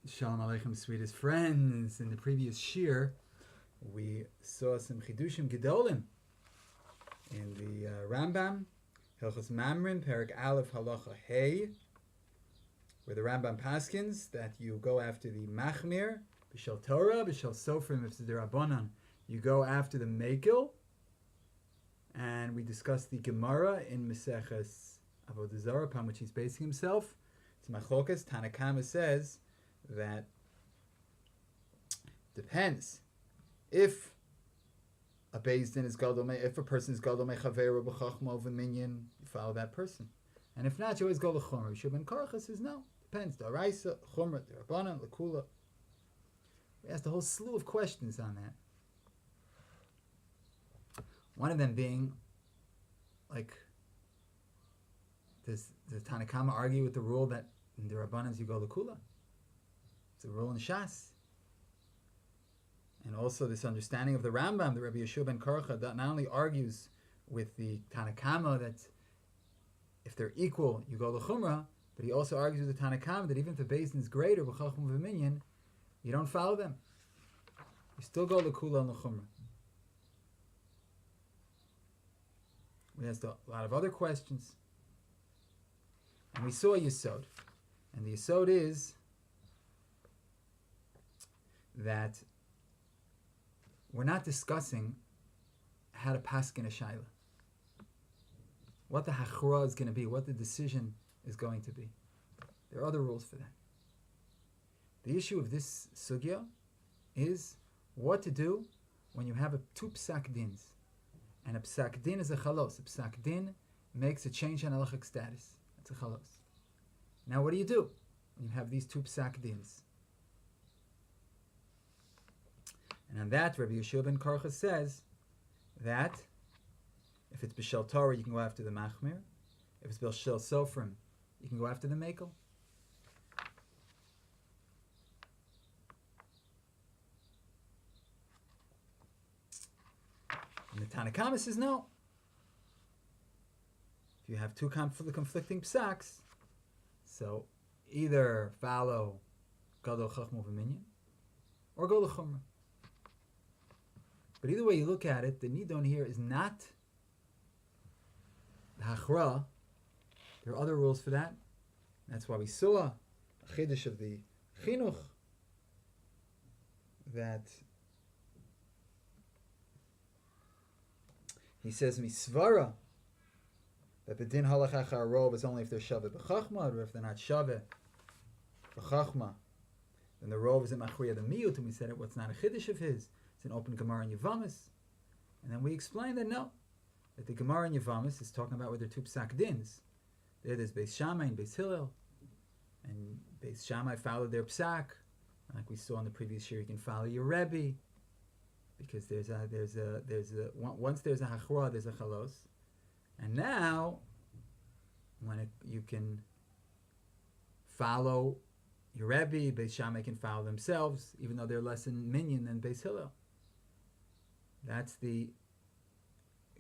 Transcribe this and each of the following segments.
Shalom Aleichem, sweetest friends. In the previous shir, we saw some chidushim gedolim in the Rambam, Hilchos Mamrim, Perik Aleph Halacha Hey, where the Rambam paskins that you go after the Machmir, B'Shel Torah, B'Shel Sofrim, if it's the Rabbanan, you go after the Mekil, and we discussed the Gemara in Meseches Avodah Zarah, upon which he's basing himself. It's Machlokas. Tanakama says that depends if a Beis Din is gadol, if a person is gadol mechaveru b'chachma v'minyan, you follow that person, and if not, you always go l'chumra. Yeshua ben Karcha says no, depends. D'oraisa, chumra, d'rabbanan, l'kula. We asked a whole slew of questions on that. One of them being, like, does the Tanakama argue with the rule that in the Rabbanans you go l'kula? It's a rule in Shas. And also this understanding of the Rambam, the Rabbi Yeshua ben Karcha, that not only argues with the Tanakama that if they're equal, you go l'chumra, but he also argues with the Tanakama that even if the Beis Din is greater, b'chachma v'minyan, you don't follow them. You still go l'kula and l'chumra. We asked a lot of other questions. And we saw Yesod. And the Yesod is that we're not discussing how to paskin a shaila, what the hachra is going to be, what the decision is going to be. There are other rules for that. The issue of this sugya is what to do when you have two psak dins. And a psak din is a chalos. A psak din makes a change in halachic status. That's a chalos. Now what do you do when you have these two psak dins? And on that, Rabbi Yeshua ben Karcha says that if it's B'Shel Torah, you can go after the Machmir. If it's B'Shel Sofrim, you can go after the Mekel. And the Tanakama says no. If you have two conflicting psaks, so either follow Gadol Chachma V'Minyan or go L'Chumra. But either way you look at it, the nidon here is not the hachra. There are other rules for that. That's why we saw a chiddush of the chinuch that he says misvara that the din halacha rov is only if they're shaveh b'chachma, or if they're not shaveh b'chachma, then the rov is in machriya the miyut, and we said it. What's not a chiddush of his? It's an open Gemara in Yavamis. And then we explained that no, that the Gemara in Yavamis is talking about where there are two psak dins. There's Beis Shammai and Beis Hillel. And Beis Shammai followed their psak. And like we saw in the previous year, you can follow your Rebbe. Because once there's a hachra, there's a chalos. And now, you can follow your Rebbe, Beis Shammai can follow themselves, even though they're less in minyan than Beis Hillel. That's the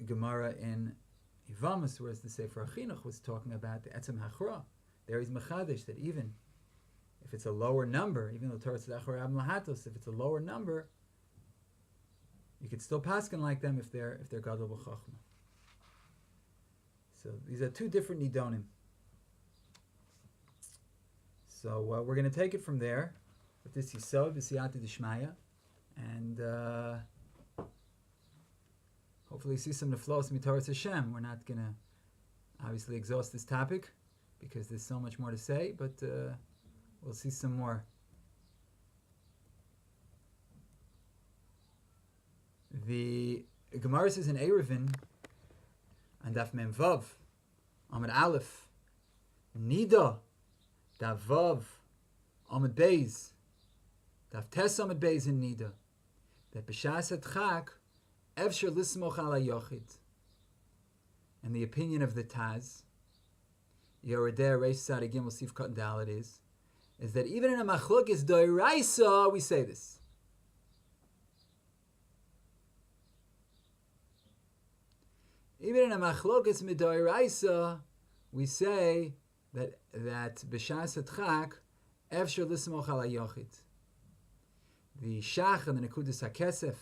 Gemara in Yavamis, whereas the Sefer HaChinuch was talking about the Etzem Hachra. There is Mechadish that even if it's a lower number, even though Torah says Achor Ab Lahatos, if it's a lower number, you could still paskin like them if they're Gadol B'Chachma. So these are two different nidonim. So we're going to take it from there with this Yisod, V'siyata D'Shmaya, and hopefully see some neflos mitaras Hashem. We're not going to obviously exhaust this topic because there's so much more to say, but we'll see some more. The Gemara says in Eruvin, and Daf Mem Vav, Amud Aleph, Nida, Daf Vav, Amud Beis, Daf Tes Amud Beis in Nida, that B'Shas Chak, Efshar Lismoch Ala Yochid. And the opinion of the Taz, Yoredeh Reish Sadi Gimel Sif Katan Dalet is that even in a machlokes doiraisa we say this. Even in a machlokes midoiraisa we say that b'shas atchak Efshar l'smoch ala yochid. The Shach and the Nekudas HaKesef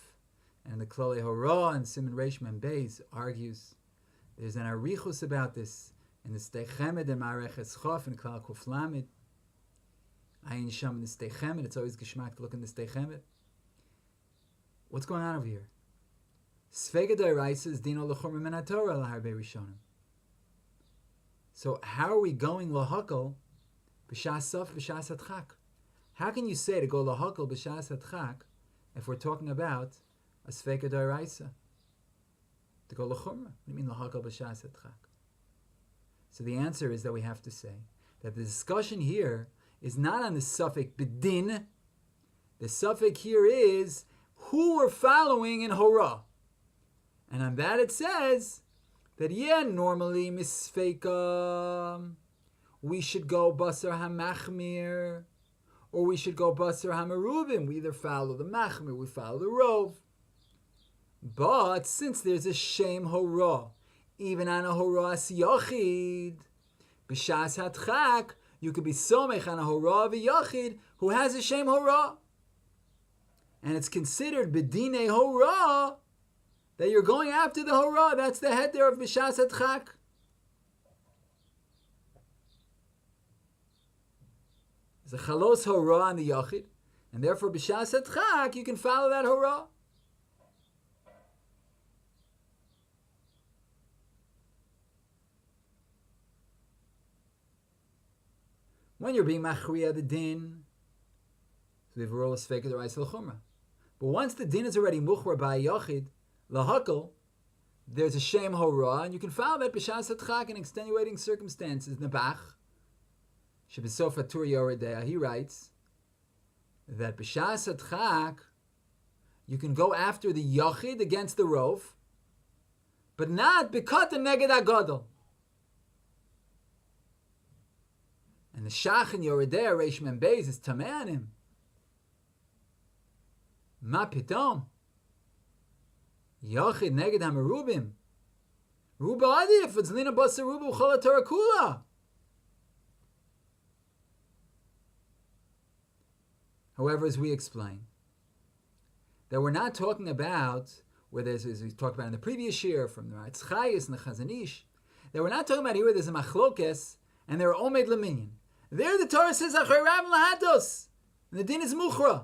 and the Klolei Hora and Siman Reish Mem Beis argues. There's an arichus about this in the Steichemed and Mareches Chof and Klal Kuf Lamed. Ayin Sham in the Steichemed. It's always geschmack to look in the Steichemed. What's going on over here? Sfega Doiraisa is Dino L'chumra Min HaTorah L'Harbe Rishonim. So how are we going L'Hakal B'Shas Sof B'Shas Adchak? How can you say to go L'Hakal B'Shas Adchak if we're talking about a Sfega Doiraisa? To go L'chumra. What do you mean L'Hakal B'Shas Adchak? So the answer is that we have to say that the discussion here is not on the Safek B'Din. The Safek here is who we're following in Hora. And on that it says that, normally, misfeika, we should go basar hamachmir, or we should go basar hamarubim. We either follow the machmir, we follow the rov. But since there's a shem hora, even on a hora yochid, b'shas hatchak, you could be somech on a hora of a yochid who has a shem hora. And it's considered bedine hora, that you're going after the hora. That's the head there of b'shas hatchak. There's a chalos hora on the yachid, and therefore b'shas hatchak you can follow that hora. When you're being machriya the din, so we have a role of sfeika the rice l'chumra. But once the din is already muchra by a yachid, lahakal, there's a shem hora, and you can follow that b'shas hatchak in extenuating circumstances. Nebach, shebesofa tur yoredea, he writes that b'shas hatchak you can go after the yachid against the rov, but not b'kata neged agadol. And the shach in yoredea reish mem beis is tameh on him. Ma pitom. Yachid neged hamerubim. Ruba adif, it's lina basa ruba u'chala Torah kula. However, as we explain, that we're not talking about, where there's, as we talked about in the previous year from the Ratzchayis and the Chazon Ish, that we're not talking about here where there's a machlokes and there are omed leminyan. There the Torah says, achar rav lahatos, and the din is muchra.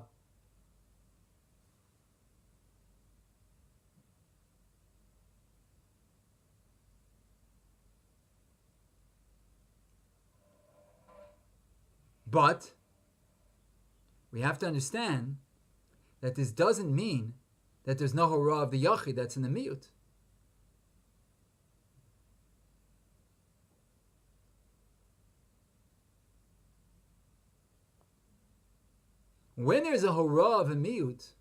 But we have to understand that this doesn't mean that there's no hora of the yachid that's in the miyut. When there's a hora of a miyut,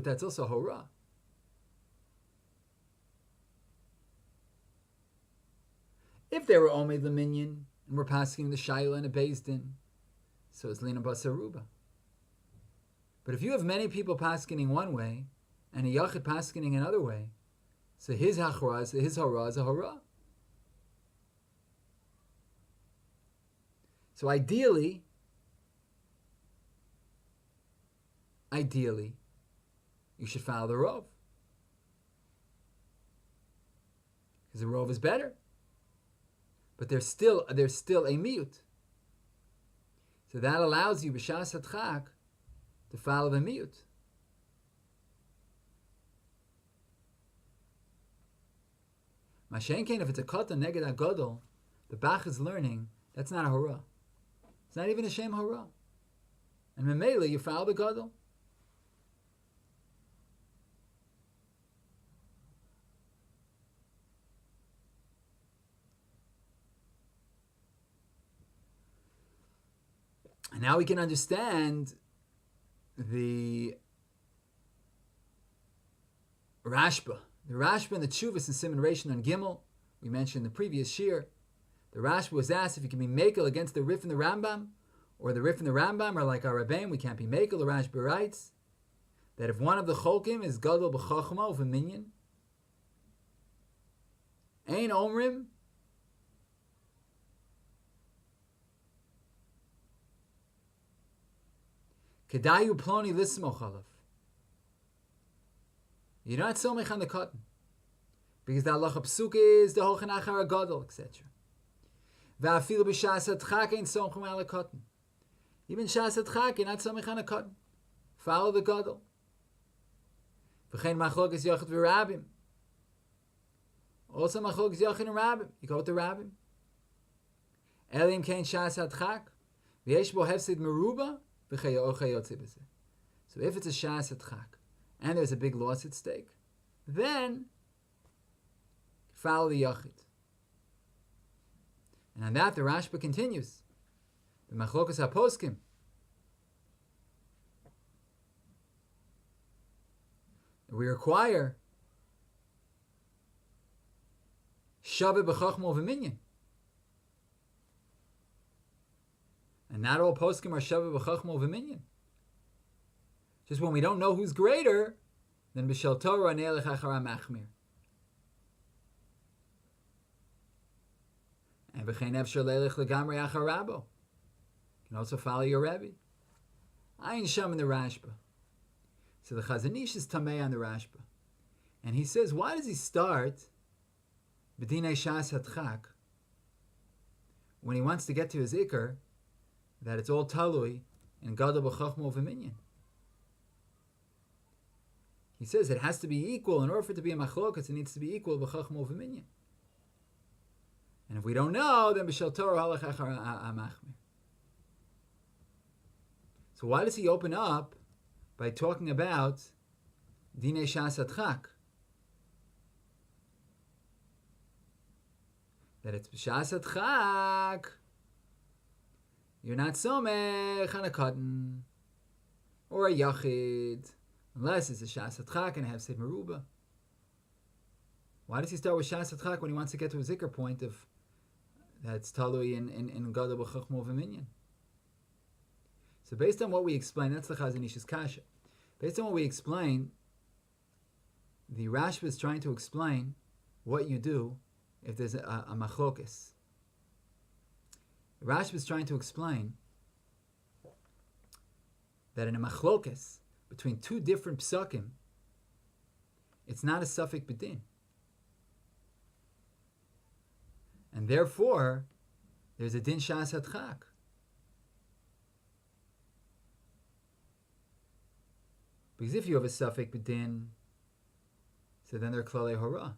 that's also hora. If they were Omed Leminyan and we're passing the Shaila and a Beis Din, so it's Lina Basaruba. But if you have many people passing one way and a Yachid passing another way, so his hora is a hora. So ideally, you should follow the Rov. Because the Rov is better. But there's still a miyut. So that allows you, b'shas hatchak, to follow the miyut. Mashenkein, if it's a katan neged agadol, the Bach is learning, that's not a hora. It's not even a shem hora. And memela, you follow the gadol. And now we can understand the Rashba. The Rashba and the Tshuvas and Siman Reish on Gimel, we mentioned in the previous shir. The Rashba was asked if he can be makel against the Rif and the Rambam, or the Rif and the Rambam are like our Rabbeim, we can't be makel. The Rashba writes that if one of the Cholkim is Gadol b'Chachma of a minion, Ein Omrim Kedayu Ploni Lismoch Alav. You're not somech on the cotton. Because the halacha psuk is the Hochan Achar Gadol, etc. Va'afilu b'shas adchak ain't somchum ala cotton. Even shas adchak, you're not somech on a cotton. Follow the Gadol. V'chein machlokes yachid v'rabim. Also machlokes yachid and rabbim. You go with the rabbim. Elim kein shas adchak. V'yesh bo hefsid meruba. So if it's a shas adchak and there's a big loss at stake, then follow the yachid. And on that the Rashba continues. The machlokas haposkim. We require shaveh b'chachma v'minyan. And not all poskim are shaveh b'chachma v'minyan. Just when we don't know who's greater, then b'shel Torah ne'elech achara machmir. And v'chein efshar le'elech legamrei achar rabo. You can also follow your Rebbe. Ayin sham in the Rashba. So the Chazon Ish is tamei on the Rashba. And he says, why does he start b'dinei shas hadchak when he wants to get to his ikar, that it's all talui in gadol b'chachma v'minyan? He says it has to be equal. In order for it to be a machlokas, it needs to be equal b'chachma v'minyan. And if we don't know, then b'shel Torah halach achar amachmir. So why does he open up by talking about dinei shas adchak? That it's b'shas adchak, you're not somech on a cotton or a yachid, unless it's a shas adchak and have said meruba. Why does he start with shas adchak when he wants to get to a zikr point of that's talui in gadol b'chachma v'minyan? So based on what we explained, that's the Chazon Ish's kasha. Based on what we explained, the Rashba is trying to explain what you do if there's a machlokas. The Rashba is trying to explain that in a machlokas between two different psakim, it's not a Safek b'din. And therefore, there's a din shas hadchak. Because if you have a Safek b'din, so then they're klalei hora.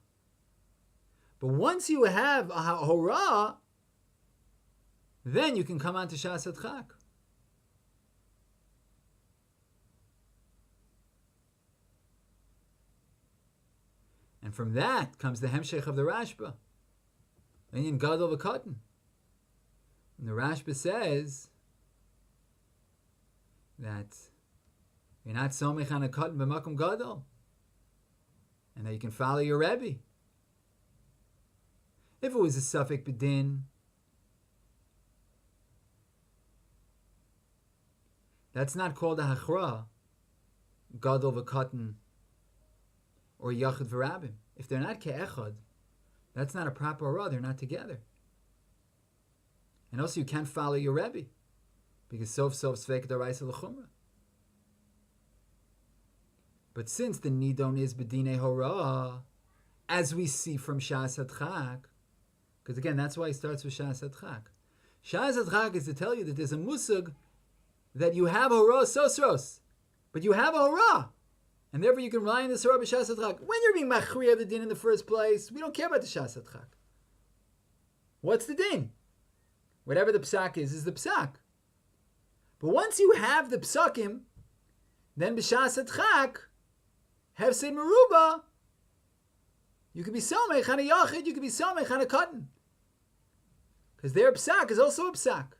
But once you have a hora, then you can come on to shas hadchak. And from that comes the hemshech of the Rashba. In gadol v'katan. And the Rashba says that you're not somech on a cotton b'makom gadol, and that you can follow your Rebbe. If it was a Safek b'din, that's not called a hachra, gadol v'katan, or yachid v'rabim. If they're not ke'echad, that's not a proper hora. They're not together. And also, you can't follow your Rebbe, because sof svek d'oraisa l'chumra. But since the nidon is b'dinei hora, as we see from shas hadchak, because again, that's why he starts with shas hadchak. Shas hadchak is to tell you that there's a musug that you have hora sosros, but you have a hora, and therefore you can rely on this hora b'shas hadchak. When you're being machriya of the din in the first place, we don't care about the shas hadchak. What's the din? Whatever the psak is the psak. But once you have the psakim, then b'shas hadchak, have said meruba, you could be somech on a yachid, you could be somech on a cotton, because their psak is also a psak.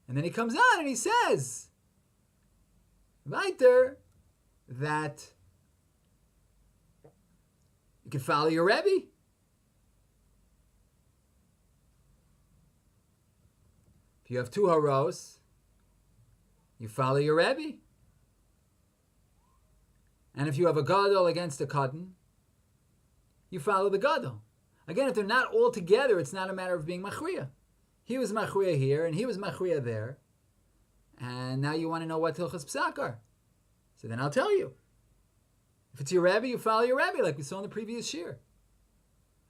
And then he comes on and he says, weiter, that you can follow your Rebbe. If you have two haros, you follow your Rebbe. And if you have a gadol against a cotton, you follow the gadol. Again, if they're not all together, it's not a matter of being machriya. He was machriya here, and he was machriya there. And now you want to know what Hilchos Psak are. So then I'll tell you. If it's your Rebbe, you follow your Rebbe, like we saw in the previous shir.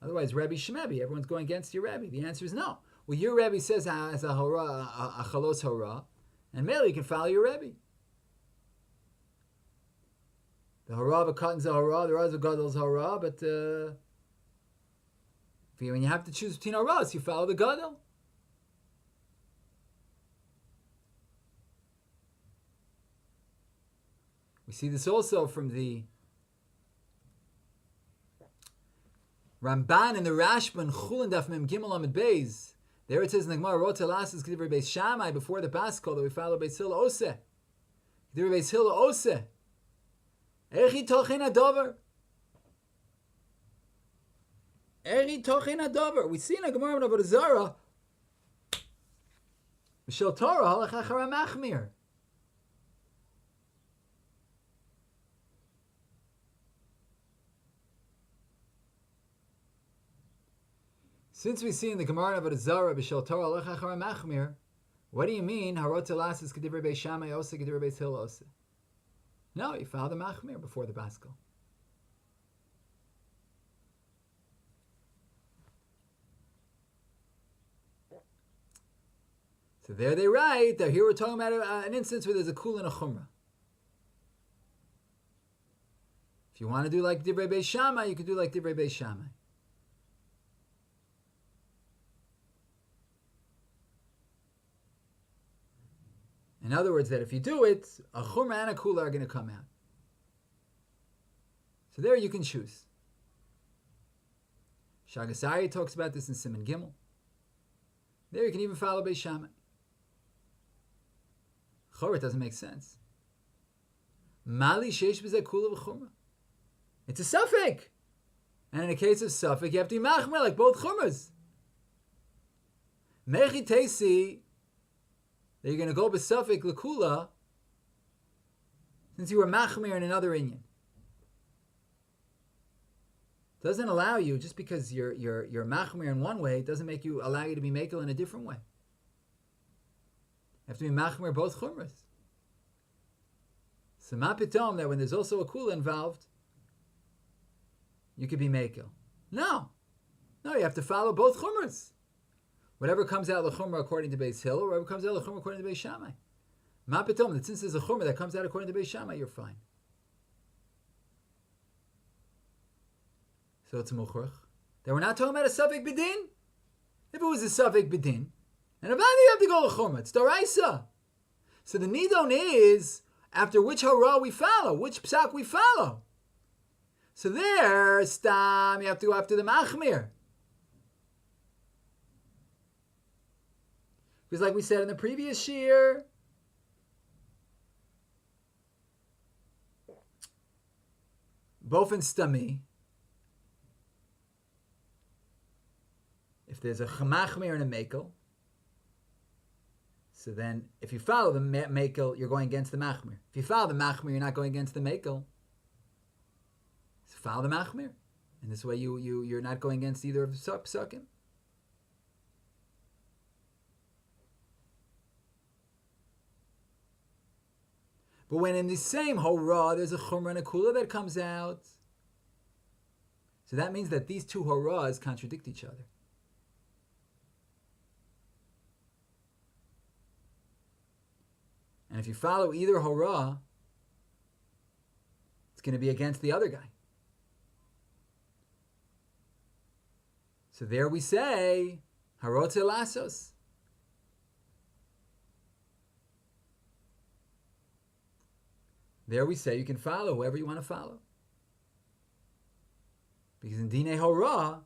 Otherwise, Rebbe Shemebi, everyone's going against your Rebbe. The answer is no. Well, your Rebbe says as a hora, a chalos hora, and mainly you can follow your Rebbe. The hora of a cotton's a hora, the raz of gadol's hora, but when you have to choose between horas, you follow the gadol. We see this also from the Ramban and the Rashba and Chulin Daf Mem Gimel Amid Beis. There it says in the Gemara, Rot Elasis K'divrei Beis Shammai, before the Paschal, that we follow Beis Hillel Oseh. K'divrei Beis Hillel Oseh. Echi Tochen Adover. Echi Tochen Adover. We see in the Gemara of Avodah Zarah, B'Shel Torah Halach Achar Machmir. Since we see in the Gemara of Avodah Zarah, B'Shel Torah Alech Achar Machmir, what do you mean, Harot Elasis K'divrei Beis Shammai Oseh K'divrei Beis Hillel Oseh? No, you follow the Machmir before the Paschal. So there they write that here we're talking about an instance where there's a kul and a chumrah. If you want to do like Divrei Beis Shammai, you can do like Divrei Beis Shammai. In other words, that if you do it, a chumrah and a kula are going to come out. So there you can choose. Shagasari talks about this in Siman Gimel. There you can even follow Beis Shammai. Chorah doesn't make sense. Mali sheish b'zeh kula v'chumrah. It's a Safek. And in the case of Safek, you have to be machmer like both chumras. Mechi teisi, that you're going to go b'Safek l'kula, since you were machmer in another inyan. Doesn't allow you, just because you're machmer in one way, it doesn't make you allow you to be mekel in a different way. You have to be machmer both chumras. So ma pitom, that when there's also a kula involved, you could be mekel. No, you have to follow both chumras. Whatever comes out of the chumrah according to Beis Hillel, or whatever comes out of the chumrah according to Beis Shammai. Ma pitom, that since there's a chumrah that comes out according to Beis Shammai, you're fine. So it's a mukhrach. That we're not talking about a Safek B'din. If it was a Safek B'din, and about you have to go to chumrah, it's Doraisa. So the nidon is after which hora we follow, which psak we follow. So there, stam, you have to go after the machmir. Because like we said in the previous shir, both in stami, if there's a chamachmir and a mekel, so then if you follow the mekel, you're going against the machmir. If you follow the machmir, you're not going against the mekel. So follow the machmir. And this way you're not going against either of the psakim. But when in the same hora there's a chumrah and a kula that comes out, so that means that these two horas contradict each other. And if you follow either hora, it's going to be against the other guy. So there we say, harot elasos. There we say you can follow whoever you want to follow. Because in Dinei Hora,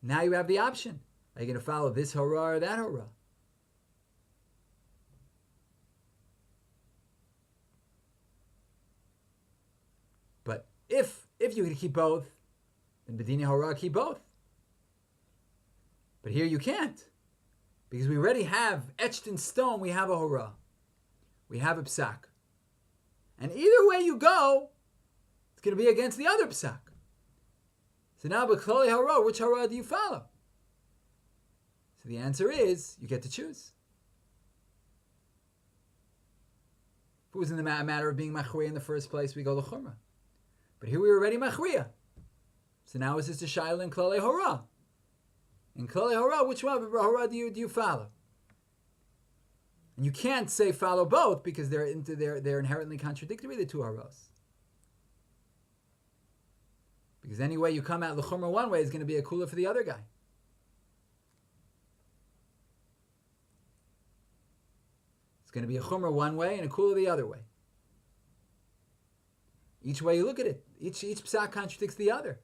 now you have the option. Are you going to follow this hora or that hora? But if you can keep both, then B'dinei Hora keep both. But here you can't. Because we already have, etched in stone, we have a hora. We have a psak. And either way you go, it's going to be against the other psak. So now, b'klali hara, which hara do you follow? So the answer is, you get to choose. If it was in the matter of being machriya in the first place, we go l'chumra. But here we were already machriya. So now it's just a shayla in klali hara. In klali hara, which one hara do you follow? And you can't say follow both because they're inherently contradictory, the two haras. Because any way you come at l'chumra one way is going to be a kula for the other guy. It's going to be a chumra one way and a kula the other way. Each way you look at it, each psak contradicts the other.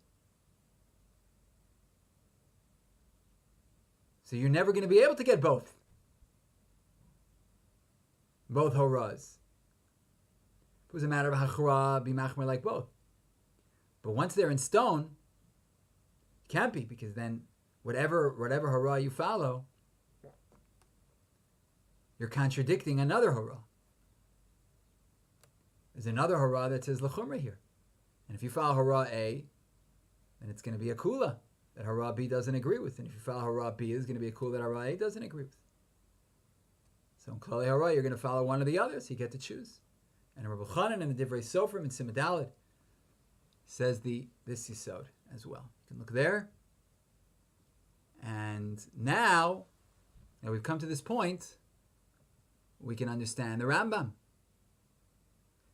So you're never going to be able to get both horas. If it was a matter of hachra, be machmer like both. But once they're in stone, it can't be, because then whatever hara you follow, you're contradicting another hara. There's another hara that says l'chumra here. And if you follow hara A, then it's going to be a kula that hara B doesn't agree with. And if you follow hara B, it's going to be a kula that hara A doesn't agree with. So in klali hara, you're going to follow one or the other, so you get to choose. And Rabbi Chanan in the Divrei Sofrim in Simad says this yisod as well. You can look there. And now we've come to this point, we can understand the Rambam.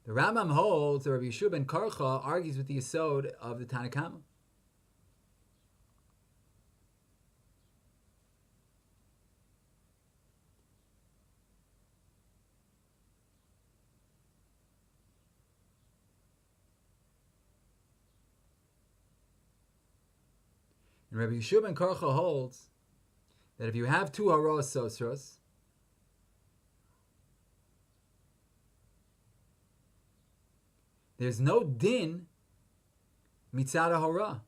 The Rambam holds that Rabbi Yeshua ben Karcha argues with the yisod of the Tanna Kama. And Rabbi Yeshua ben Karcha holds that if you have two haros sosros, there's no din mitzad hara.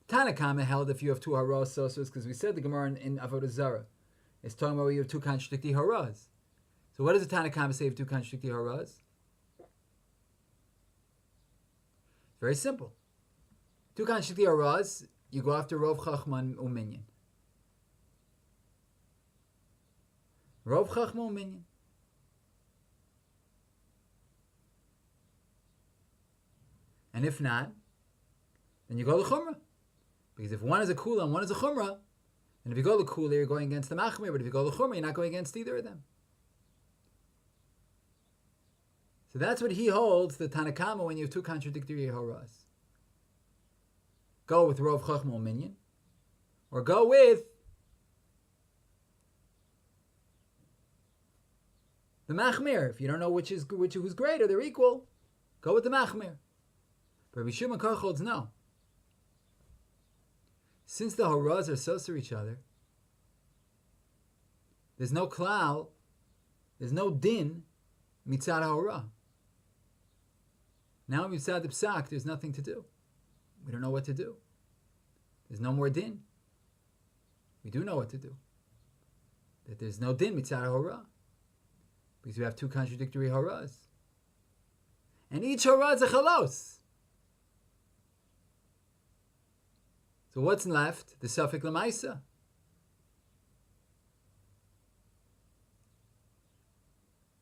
Tanna Kama held if you have two haros sosros, because we said the Gemara in Avodah Zarah is talking about where you have two contradicting haras. So what does the Tanna Kama say of two contradicting haras? Very simple. Two contradicting haras, you go after Rov Chachman Uminyan. Rov Chachma Uminyan. And if not, then you go to Chumrah. Because if one is a Kula and one is a Chumrah, and if you go to Kula, you're going against the Machmir, but if you go to Chumrah, you're not going against either of them. So that's what he holds, the Tanna Kama, when you have two contradictory haras. Go with Rov Chachma Uminyan, or go with the Machmir. If you don't know who's greater, they're equal, go with the Machmir. But Rabbi Shimon Karch holds no. Since the haras are so to each other, there's no klal, there's no din mitzad hara. Now mitzad the psak, there's nothing to do. We don't know what to do. There's no more din. We do know what to do. That there's no din mitzad hara, because we have two contradictory haras, and each hara is a chalos. So what's left? The Safek Lamaisa.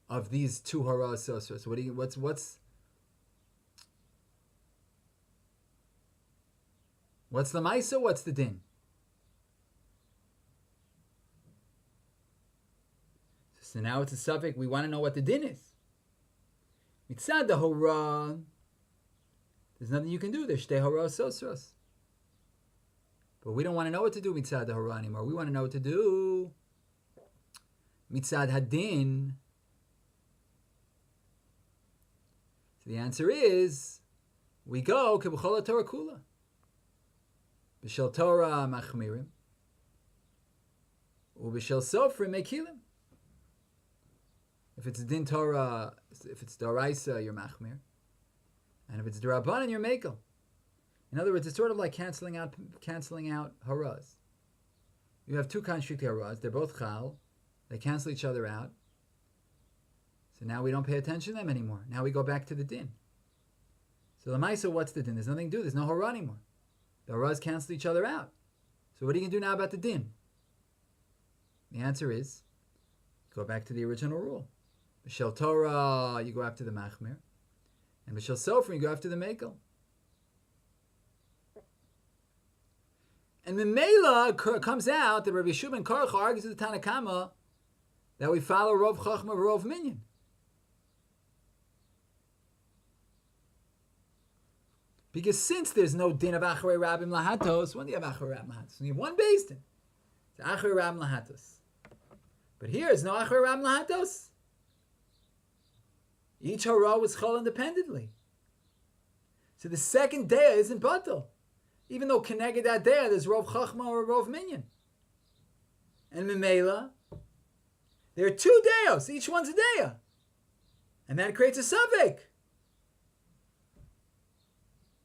Of these two haras sosros. What's the Maisa? What's the din? So now it's a Safek. We want to know what the din is. Mitzad the hara, there's nothing you can do. There's shtei haras sosros. But we don't want to know what to do mitzad the hara anymore. We want to know what to do mitzad hadin. So the answer is, we go keb'chol Torah kula. B'shel Torah machmirim, u'b'shel sofrim mekilim. If it's din Torah, if it's daraisa, you're machmir, and if it's darabanan, you're mekel. In other words, it's sort of like canceling out haras. You have two contradictory haras. They're both chal. They cancel each other out. So now we don't pay attention to them anymore. Now we go back to the din. So Lamaisa, what's the din? There's nothing to do. There's no hara anymore. The haras cancel each other out. So what are you going to do now about the din? The answer is, go back to the original rule. B'shel Torah, you go after the machmir. And b'shel sofer, you go after the mekel. And the Mela comes out that Rabbi Yeshua ben Karcha argues with the Tanakama that we follow Rov Chachma Rov Minyan. Because since there's no din of Acharei Rabim Lahatos, when do you have Acharei Rabim Lahatos? You have one beis din. It's Acharei Rabim Lahatos. But here it's no Acharei Rabim Lahatos. Each hara was chol independently. So the second day isn't batal. Even though connected that day, there's Rov Chachma or Rov Minyan. And Memela, there are two deos. Each one's a dea. And that creates a Safek.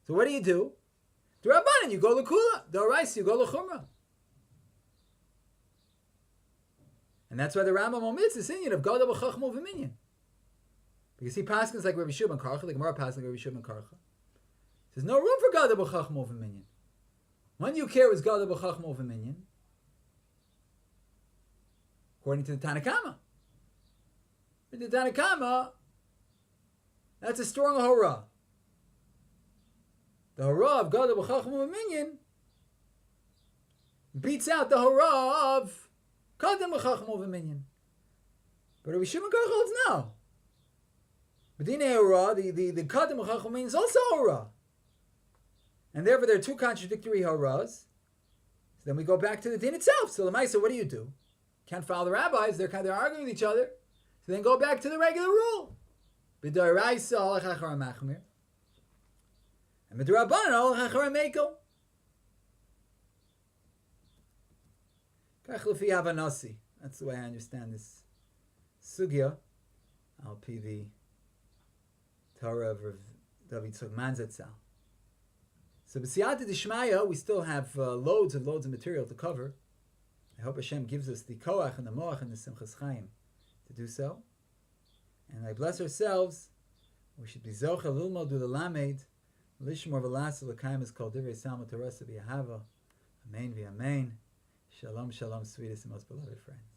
So what do? The Rabbanan, you go l'kula. The Oraisa, you go l'chumra. And that's why the Rambam omits this Indian of Gada b'chachma v'minyan. Because he paskins like Rabbi Yeshua ben Karcha, the Gemara paskins like Rabbi Yeshua ben Karcha. There's no room for Gada b'chachma v'minyan. When do you care was Gada b'chachma v'minyan? According to the Tanakama. With the Tanakama, that's a strong hara. The hara of Gada b'chachma v'minyan beats out the hara of Kadam b'chachma v'minyan. But Rabbi Shimon Karcha holds no. But the hara, the Kadam b'chachma v'minyan is also hara. And therefore there are two contradictory haras. So then we go back to the din itself. So Lamaisa, what do? Can't follow the rabbis. They're arguing with each other. So then go back to the regular rule. B'doraisa halach achar machmir. And b'drabanan halach achar mekel. Kach lefi havanasi. That's the way I understand this sugya. Al pi the Torah of David Tzugman Zatzal. So b'siyata d'shmaya, we still have loads and loads of material to cover. I hope Hashem gives us the koach and the moach and the simchas chaim to do so. And I bless ourselves. We should be zocha lilmod u'lelamed lishmor v'lasa l'kaim is called divrei salma terasa v'yahava. Amen v'amen. Shalom, shalom, sweetest and most beloved friends.